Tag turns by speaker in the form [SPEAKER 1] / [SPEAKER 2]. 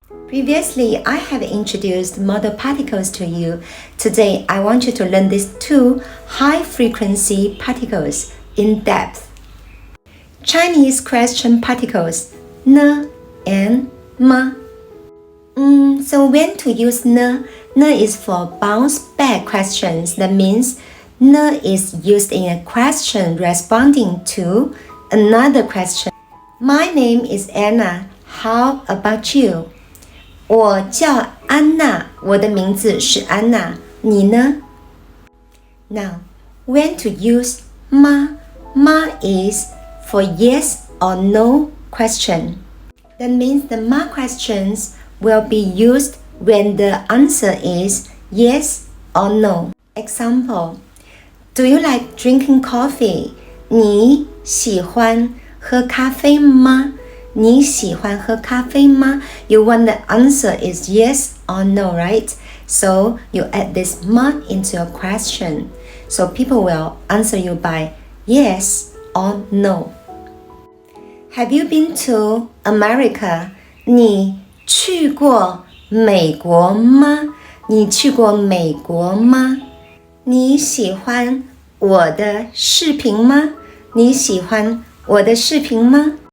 [SPEAKER 1] Previously, I have introduced modal particles to you. Today, I want you to learn these two high-frequency particles in depth. Chinese question particles, ne and ma. So when to use ne? Ne is for bounce-back questions. That means ne is used in a question responding to another question. My name is Anna. How about you? 我叫安娜，我的名字是安娜，你呢？ Now, when to use ma? Ma is for yes or no question. That means the ma questions will be used when the answer is yes or no. Example, do you like drinking coffee? 你喜欢喝咖啡吗？你喜欢喝咖啡吗？ You want the answer is yes or no, right? So you add this ma into your question. So people will answer you by yes or no. Have you been to America? 你去过美国吗？你去过美国吗？你喜欢我的视频吗？你喜欢我的视频吗？